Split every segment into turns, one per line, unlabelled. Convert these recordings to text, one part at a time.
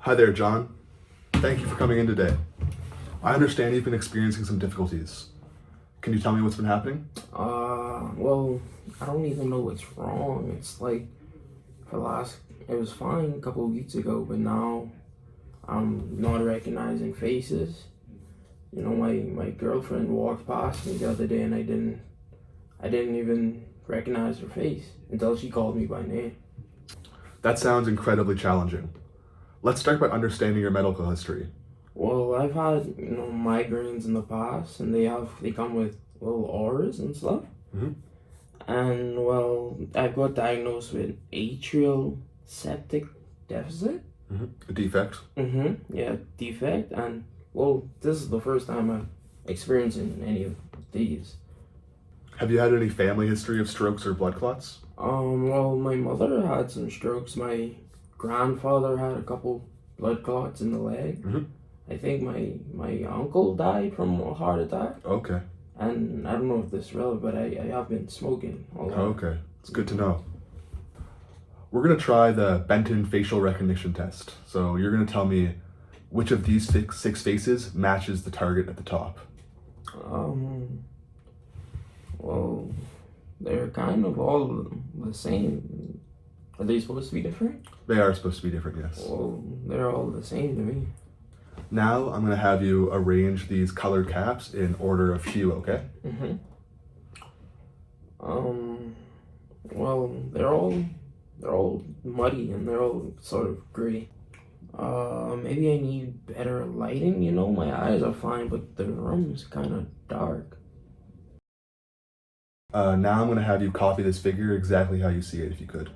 Hi there, John. Thank you for coming in today. I understand you've been experiencing some difficulties. Can you tell me what's been happening?
Well, I don't even know what's wrong. It's like, it was fine a couple of weeks ago, but now I'm not recognizing faces. You know, my girlfriend walked past me the other day and I didn't even recognize her face until she called me by name.
That sounds incredibly challenging. Let's start by understanding your medical history.
Well, I've had, migraines in the past, and they come with little auras and stuff.
Mm-hmm.
And well, I got diagnosed with atrial septic deficit.
Mm-hmm. A defect?
Yeah, defect. And well, this is the first time I'm experiencing any of these.
Have you had any family history of strokes or blood clots?
Well, my mother had some strokes. My grandfather had a couple blood clots in the leg.
Mm-hmm.
I think my uncle died from a heart attack.
Okay.
And I don't know if this is relevant, but I have been smoking a lot.
Okay, it's good to know. We're going to try the Benton facial recognition test. So you're going to tell me which of these six faces matches the target at the top.
Well, they're kind of all the same. Are they supposed to be different?
They are supposed to be different, yes.
Well, they're all the same to me.
Now I'm going to have you arrange these colored caps in order of hue, okay?
Well, they're all muddy and they're all sort of gray. Maybe I need better lighting, my eyes are fine, but the room's kind of dark.
Now I'm going to have you copy this figure exactly how you see it, if you could.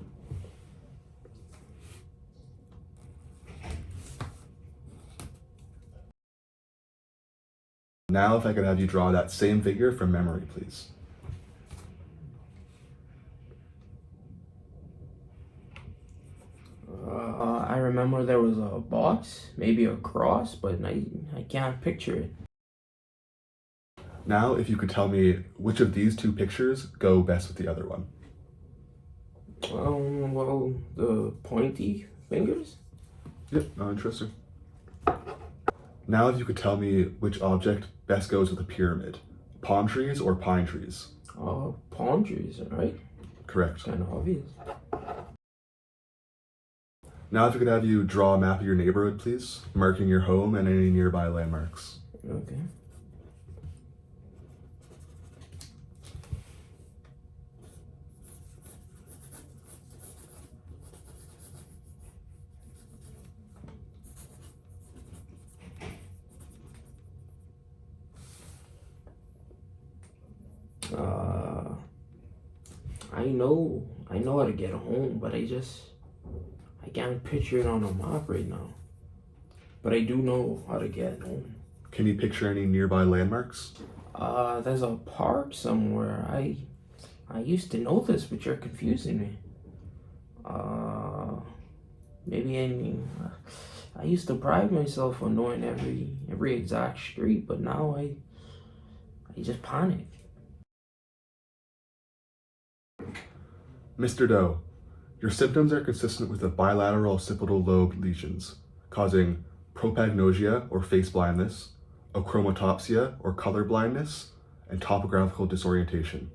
Now if I could have you draw that same figure from memory, please.
I remember there was a box, maybe a cross, but I can't picture it.
Now if you could tell me which of these two pictures go best with the other one.
Well, the pointy fingers?
Yep, interesting. Now if you could tell me which object best goes with a pyramid, palm trees or pine trees?
Palm trees, right?
Correct.
Kind of obvious.
Now if you could have you draw a map of your neighborhood, please, marking your home and any nearby landmarks.
Okay. I know how to get home, but I can't picture it on a map right now. But I do know how to get home.
Can you picture any nearby landmarks?
There's a park somewhere. I used to know this, but you're confusing me. I used to pride myself on knowing every exact street, but now I just panic.
Mr. Doe, your symptoms are consistent with the bilateral occipital lobe lesions, causing propagnosia or face blindness, achromatopsia or color blindness, and topographical disorientation.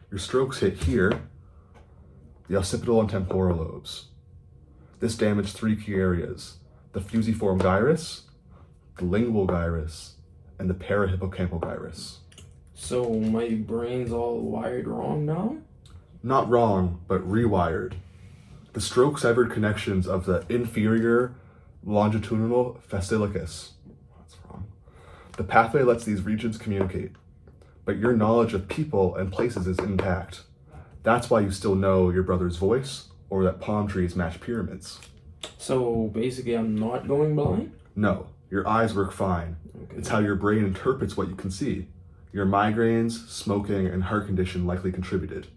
Your strokes hit here, the occipital and temporal lobes. This damaged three key areas: the fusiform gyrus, the lingual gyrus, and the parahippocampal gyrus.
So my brain's all wired wrong now?
Not wrong, but rewired. The stroke severed connections of the inferior longitudinal fasciculus. That's wrong. The pathway lets these regions communicate, but your knowledge of people and places is intact. That's why you still know your brother's voice or that palm trees match pyramids.
So basically I'm not going blind?
No, your eyes work fine.
Okay.
It's how your brain interprets what you can see. Your migraines, smoking, and heart condition likely contributed.